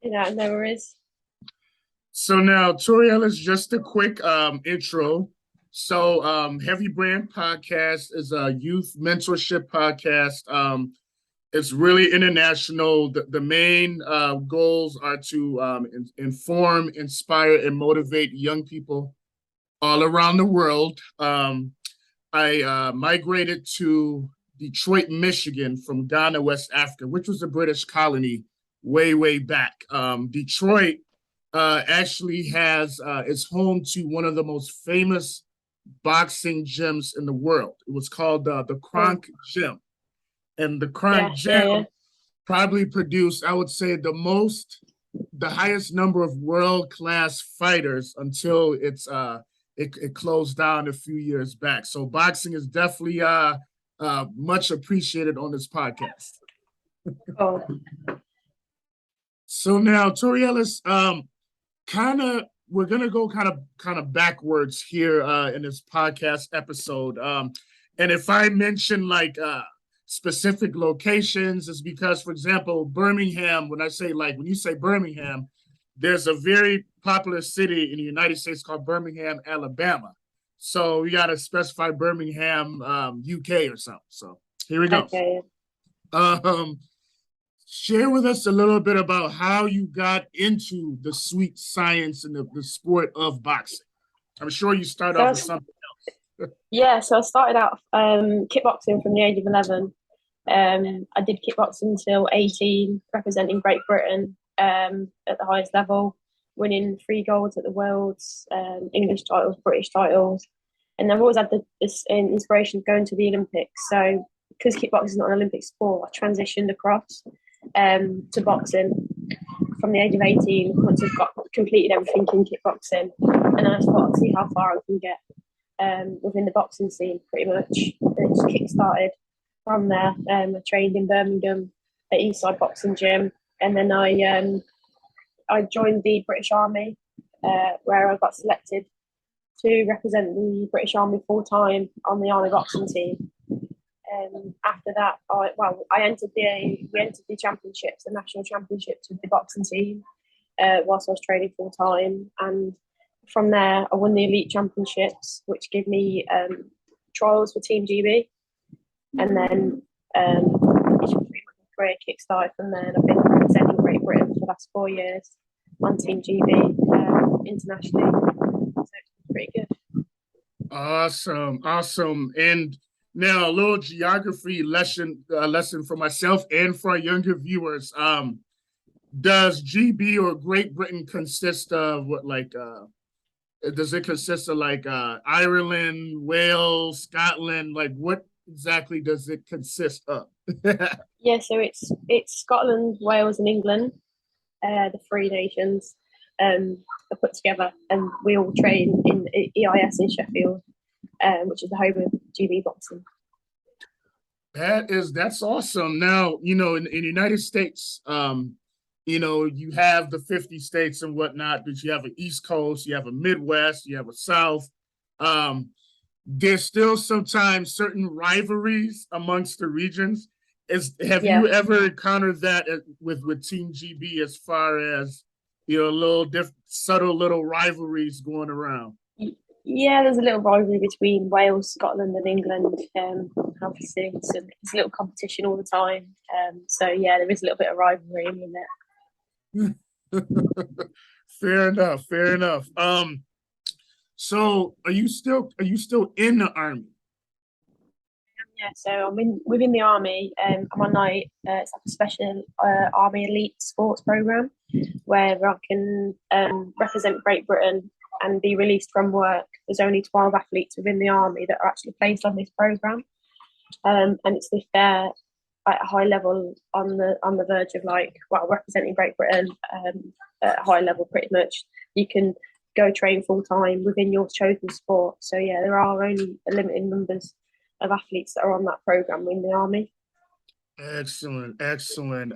Yeah, no worries. So now, Torie-Ellis, just a quick intro. So, Heavy Brand Podcast is a youth mentorship podcast. It's really international. The main goals are to inform, inspire, and motivate young people all around the world. I migrated to Detroit, Michigan from Ghana, West Africa, which was a British colony way, way back. Detroit actually has is home to one of the most famous boxing gyms in the world. It was called the Oh, Kronk Gym, and the Kronk yes, yeah, yeah. Gym probably produced, I would say, the highest number of world class fighters until it closed down a few years back. So boxing is definitely much appreciated on this podcast. Oh, So now, Torie-Ellis, kind of we're gonna go kind of backwards here in this podcast episode. And if I mention like specific locations, it's because, for example, Birmingham. When you say Birmingham, there's a very popular city in the United States called Birmingham, Alabama. So we got to specify Birmingham, UK or something. So here we go. okay. Um, Share with us a little bit about how you got into the sweet science and the sport of boxing. I'm sure you start So I off with was, something else. yeah, so I started out kickboxing from the age of 11. I did kickboxing until 18, representing Great Britain at the highest level, winning 3 golds at the Worlds, English titles, British titles. And I've always had this inspiration of going to the Olympics. So because kickboxing is not an Olympic sport, I transitioned across to boxing from the age of 18 once I've got completed everything in kickboxing. And then I thought I'd see how far I can get within the boxing scene pretty much. And it just kick-started from there. I trained in Birmingham at Eastside Boxing Gym. And then I joined the British Army where I got selected to represent the British Army full time on the Army boxing team. After that, I entered we entered the championships, the national championships with the boxing team, whilst I was training full time. And from there, I won the elite championships, which gave me trials for Team GB. And then it's pretty much a career kick-started from there. And I've been representing Great Britain for the last 4 years on Team GB internationally. So it's pretty good. Awesome, awesome. And now a little geography lesson for myself and for our younger viewers. Does GB or Great Britain consist of what does it consist of like Ireland, Wales, Scotland? Like what exactly does it consist of? Yeah, so it's Scotland, Wales, and England, the three nations are put together, and we all train in EIS in Sheffield, which is the home of GB boxing. That's awesome. Now, in the United States, you have the 50 states and whatnot, but you have an East Coast, you have a Midwest, you have a South. Um, there's still sometimes certain rivalries amongst the regions. Have Yeah, you ever encountered that with Team GB as far as little subtle little rivalries going around? yeah. There's a little rivalry between Wales, Scotland, and England. Obviously, so it's a little competition all the time. So yeah, there is a little bit of rivalry in it. Fair enough. Fair enough. So are you still in the army? Yeah, so within the army. I'm on it's like a special army elite sports program where I can represent Great Britain and be released from work. There's only 12 athletes within the army that are actually placed on this program, and it's if they're at a high level on the verge of representing Great Britain at a high level, pretty much you can go train full time within your chosen sport. So yeah, there are only a limited numbers of athletes that are on that program in the army. Excellent, excellent.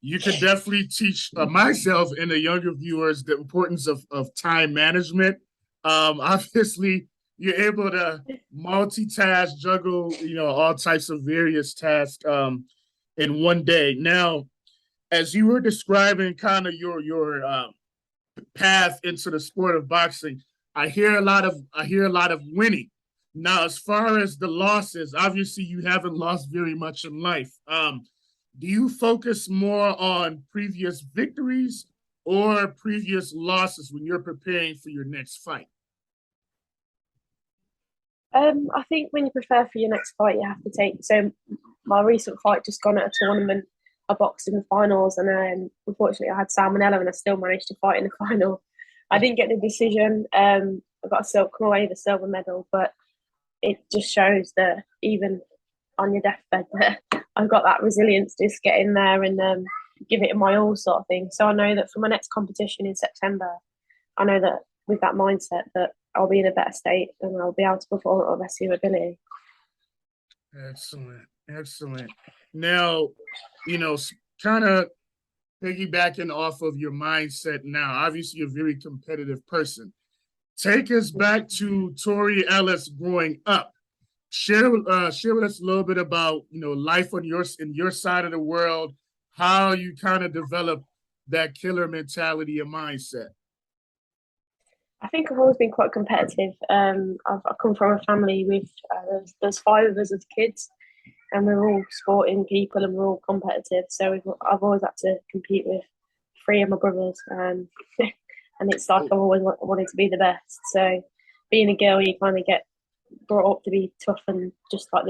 You could definitely teach myself and the younger viewers the importance of time management. Obviously, you're able to multitask, juggle, all types of various tasks in one day. Now, as you were describing kind of your path into the sport of boxing, I hear a lot of winning. Now, as far as the losses, obviously you haven't lost very much in life. Do you focus more on previous victories or previous losses when you're preparing for your next fight? I think when you prepare for your next fight, you have to take. So my recent fight just gone at a tournament. I boxed in the finals, and unfortunately I had salmonella, and I still managed to fight in the final. I didn't get the decision. I got come away with a silver medal, but it just shows that even on your deathbed, I've got that resilience to just get in there and give it my all, sort of thing. So I know that for my next competition in September, I know that with that mindset that I'll be in a better state and I'll be able to perform at the best of my ability. Excellent, excellent. Now, you know, kind of piggybacking off of your mindset now, obviously you're a very competitive person. Take us back to Torie-Ellis growing up. Share with us a little bit about life on in your side of the world, how you kind of develop that killer mentality and mindset. I think I've always been quite competitive. I come from a family with there's five of us as kids, and we're all sporting people and we're all competitive. So I've always had to compete with three of my brothers, and it's like I've always wanted to be the best. So being a girl, you kind of get brought up to be tough and just like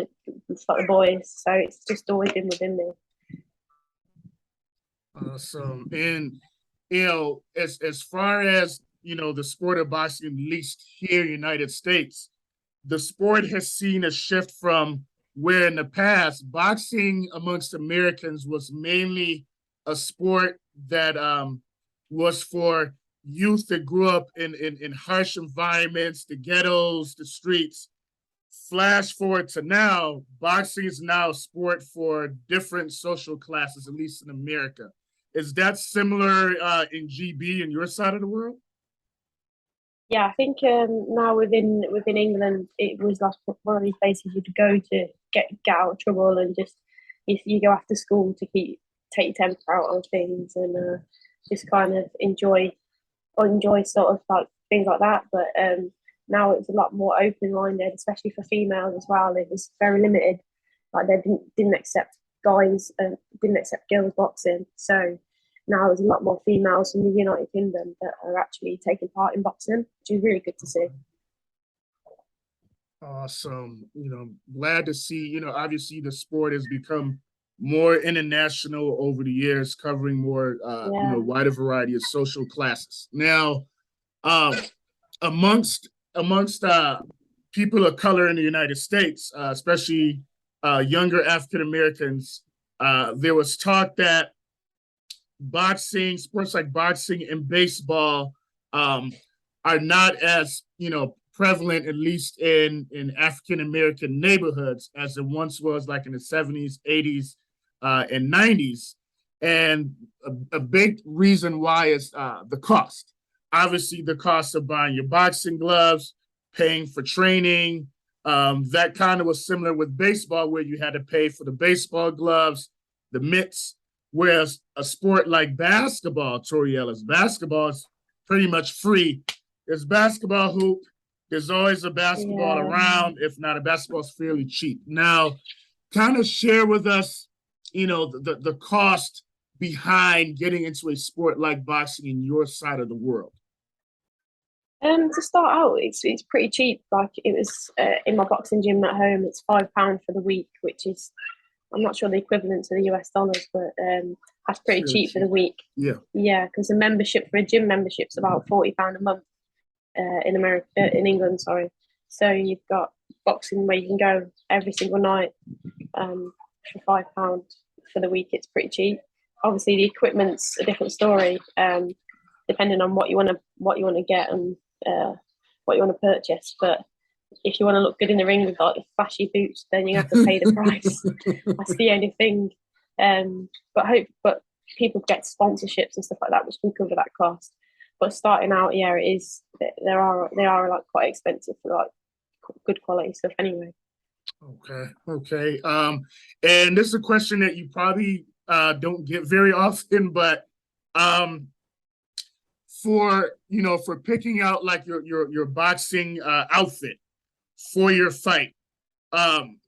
the boys. So it's just always been within me. Awesome. And as far as the sport of boxing, at least here in the United States, the sport has seen a shift from where in the past boxing amongst Americans was mainly a sport that was for youth that grew up in harsh environments, the ghettos, the streets. Flash forward to now, boxing is now a sport for different social classes, at least in America. Is that similar in GB in your side of the world? Yeah, I think now within England, it was like one of these places you'd go to get out of trouble, and just you go after school to take your temper out on things, and just kind of enjoy sort of like things like that. But now it's a lot more open minded, especially for females as well. It was very limited, like they didn't accept guys, didn't accept girls boxing. So now there's a lot more females from the United Kingdom that are actually taking part in boxing, which is really good to see. Awesome. Glad to see, obviously the sport has become more international over the years, covering more, wider variety of social classes. Now, amongst people of color in the United States, especially younger African Americans, there was talk that sports like boxing and baseball are not as prevalent, at least in African American neighborhoods, as it once was, like in the 70s, 80s, and 90s. And a big reason why is the cost. Obviously, the cost of buying your boxing gloves, paying for training. That kind of was similar with baseball, where you had to pay for the baseball gloves, the mitts. Whereas a sport like basketball, Torie-Ellis, basketball is pretty much free. There's basketball hoop. There's always a basketball around. If not, a basketball is fairly cheap. Now, kind of share with us, the cost behind getting into a sport like boxing in your side of the world. To start out, it's pretty cheap. Like it was in my boxing gym at home. It's £5 for the week, which is, I'm not sure the equivalent to the US dollars, but that's pretty cheap for the week. Yeah, because a membership for a gym membership's about £40 a month in America, in England. Sorry. So you've got boxing where you can go every single night for £5 for the week. It's pretty cheap. Obviously, the equipment's a different story, depending on what you want to get and what you want to purchase. But if you want to look good in the ring with like flashy boots, then you have to pay the price. That's the only thing. But people get sponsorships and stuff like that, which can cover that cost. But starting out, it is they are like quite expensive for like good quality stuff anyway. Okay. And this is a question that you probably don't get very often, but um, for picking out like your boxing outfit for your fight, um,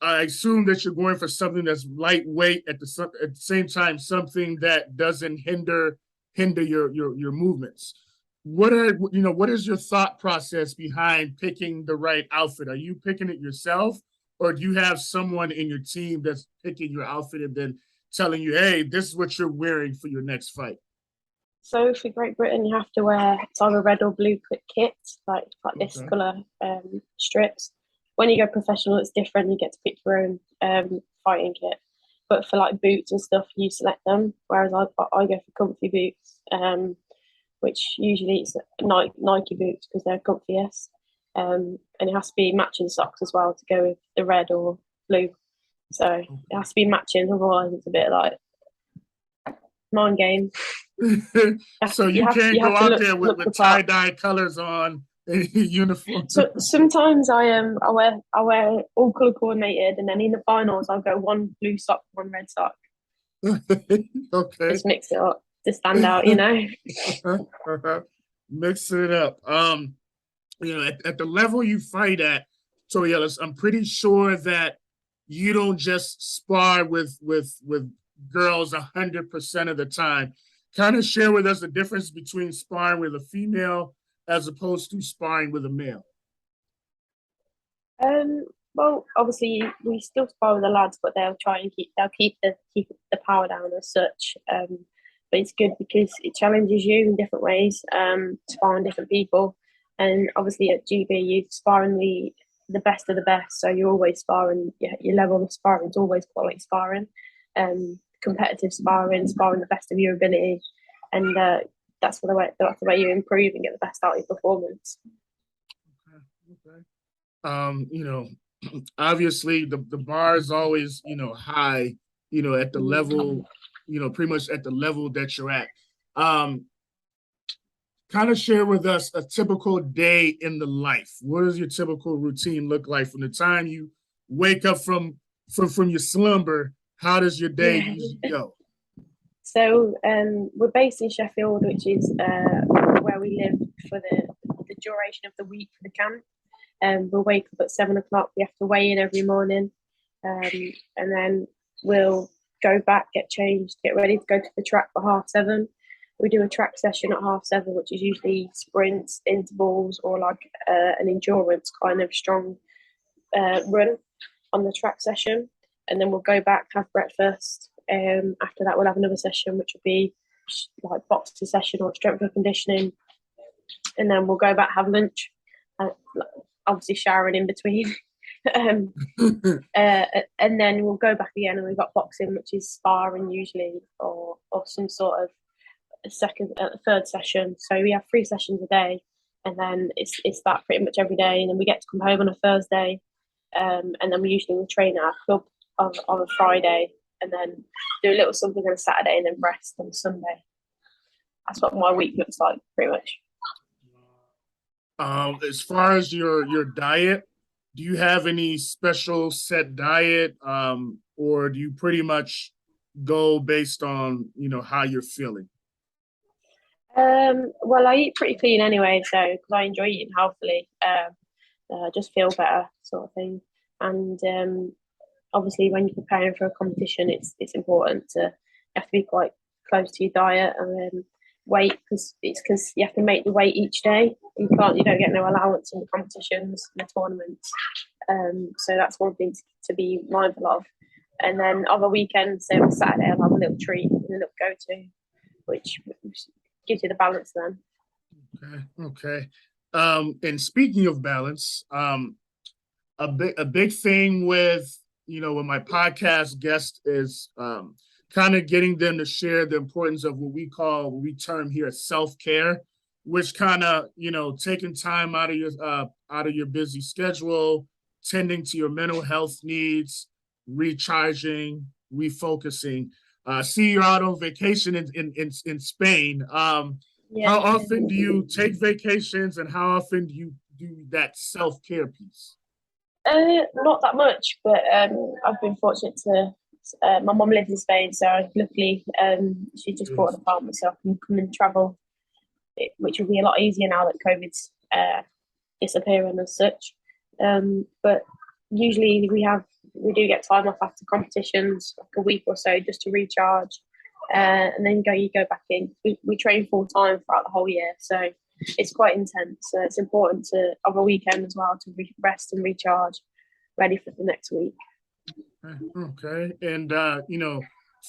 I assume that you're going for something that's lightweight at the same time, something that doesn't hinder your movements. What is your thought process behind picking the right outfit? Are you picking it yourself, or do you have someone in your team that's picking your outfit and then telling you, hey, this is what you're wearing for your next fight? So for Great Britain, you have to wear it's either red or blue kit, like this Okay. colour strips. When you go professional, it's different. You get to pick your own fighting kit. But for like boots and stuff, you select them. Whereas I go for comfy boots, which usually it's Nike boots because they're comfiest. And it has to be matching socks as well to go with the red or blue. So it has to be matching, otherwise it's a bit like mind game. So You you have can't you go have to out look there with, look the with part. tie-dye colors on a uniform. So sometimes I wear all colour coordinated, and then in the finals I'll go one blue sock, one red sock. Okay. Just mix it up to stand out, you know. Mix it up. At the level you fight at, Torie-Ellis, I'm pretty sure that you don't just spar with girls 100% of the time. Kind of share with us the difference between sparring with a female as opposed to sparring with a male. Um, well, obviously we still spar with the lads, but they'll keep the power down as such. But it's good because it challenges you in different ways, sparring different people, and obviously at GB you sparring the best of the best, so you're always sparring. Your level of sparring is always quality sparring, competitive sparring the best of your ability, and that's the way you improve and get the best out of your performance. Okay. You know, obviously the bar is always, high, at the level, pretty much at the level that you're at. Um, Kind of share with us a typical day in the life. What does your typical routine look like from the time you wake up from your slumber? How does your day Yeah. usually go? So we're based in Sheffield, which is where we live for the duration of the week for the camp. We'll wake up at 7 o'clock. We have to weigh in every morning, and then we'll go back, get changed, get ready to go to the track for 7:30. We do a track session at 7:30, which is usually sprints, intervals, or like an endurance kind of strong run on the track session. And then we'll go back, have breakfast. After that, we'll have another session, which will be like boxing session or strength and conditioning. And then we'll go back, have lunch, uh, obviously showering in between. um, and then we'll go back again, and we've got boxing, which is sparring usually, or some sort of third session. So we have 3 sessions a day, and then it's that pretty much every day. And then we get to come home on a Thursday, and then we usually will train at our club on a Friday, and then do a little something on a Saturday, and then rest on Sunday. That's what my week looks like, pretty much. As far as your diet, do you have any special set diet, or do you pretty much go based on how you're feeling? Well, I eat pretty clean anyway, so because I enjoy eating healthily, just feel better, sort of thing. And obviously, when you're preparing for a competition, it's important to you have to be quite close to your diet, and then weight because you have to make the weight each day. You don't get no allowance in the competitions and the tournaments. So that's one thing to be mindful of. And then other weekends, say on Saturday, I'll have a little treat and a little go to, which gives you the balance then. Okay. And speaking of balance, a big thing with my podcast guest is kind of getting them to share the importance of what we term here self-care, which kind of taking time out of your busy schedule, tending to your mental health needs, recharging, refocusing. See, you're out on vacation in Spain. Yeah. How often do you take vacations, and how often do you do that self-care piece? Not that much, but I've been fortunate to my mum lives in Spain, so luckily she just bought an apartment so I can come and travel, which will be a lot easier now that COVID's disappearing as such. But usually we do get time off after competitions, like a week or so, just to recharge, and then you go back in. We train full time throughout the whole year, so it's quite intense. So it's important to have a weekend as well to rest and recharge, ready for the next week. Okay, and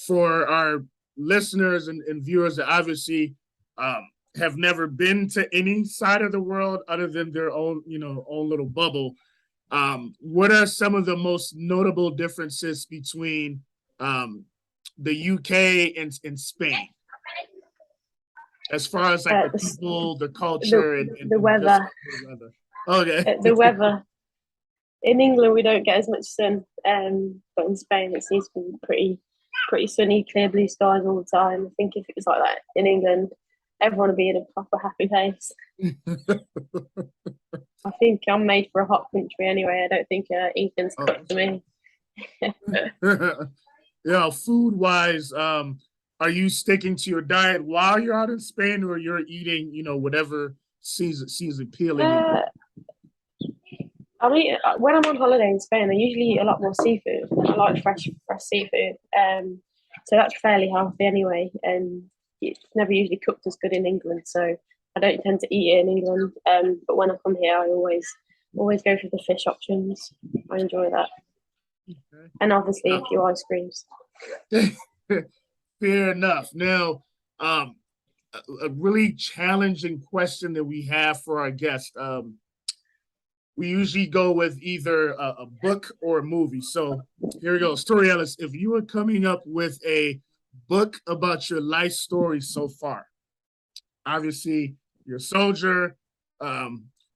for our listeners and viewers that obviously have never been to any side of the world other than their own little bubble, what are some of the most notable differences between the UK and Spain, as far as like the people, the culture, and the weather? Okay. The weather. In England, we don't get as much sun, but in Spain, it seems to be pretty sunny, clear blue skies all the time. I think if it was like that in England, everyone would be in a proper happy place. I think I'm made for a hot country anyway. I don't think England's good for me. Yeah, food-wise, are you sticking to your diet while you're out in Spain, or you're eating, whatever seems appealing? I mean, when I'm on holiday in Spain, I usually eat a lot more seafood. I like fresh seafood. So that's fairly healthy anyway. And it's never usually cooked as good in England, so I don't tend to eat it in England. But when I come here, I always go for the fish options. I enjoy that. Okay. And obviously a few ice creams. Fair enough. Now, a really challenging question that we have for our guest. We usually go with either a book or a movie. So here we go. Torie-Ellis, if you were coming up with a book about your life story so far, obviously you're a soldier,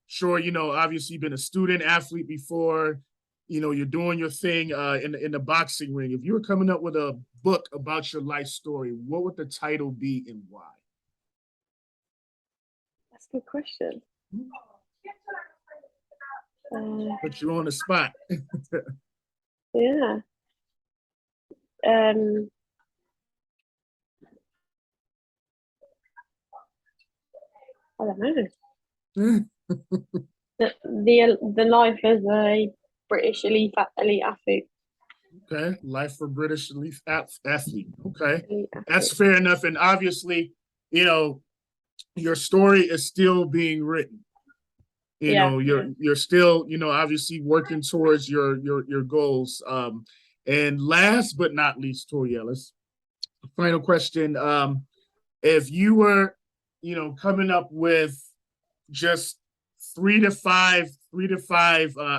sure, obviously you've been a student athlete before, you're doing your thing in the boxing ring. If you were coming up with a book about your life story, what would the title be and why? That's a good question. Put you on the spot. Yeah. I don't know. the life as a British elite athlete. Okay, life for British elite athlete. Okay, that's fair enough. And obviously, your story is still being written. You're still, obviously working towards your goals. And last but not least, Torie-Ellis, final question. If you were, coming up with just three to five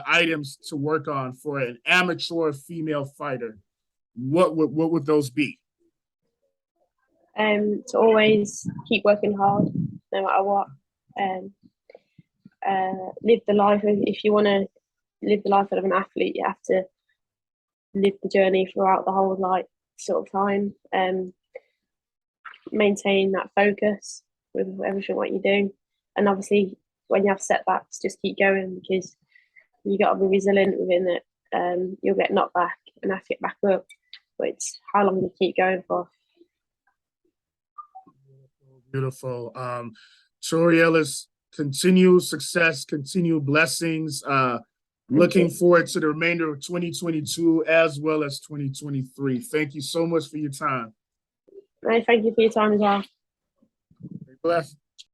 items to work on for an amateur female fighter, what would those be? To always keep working hard, no matter what. Live the life. If you want to live the life of an athlete, you have to live the journey throughout the whole sort of time. Maintain that focus with everything what you do, and obviously when you have setbacks, just keep going, because you got to be resilient within it. You'll get knocked back and have to get back up, but it's how long you keep going for. Beautiful. Torie-Ellis, continued success, continued blessings. Looking forward to the remainder of 2022 as well as 2023. Thank you so much for your time. Thank you for your time as well. Bless.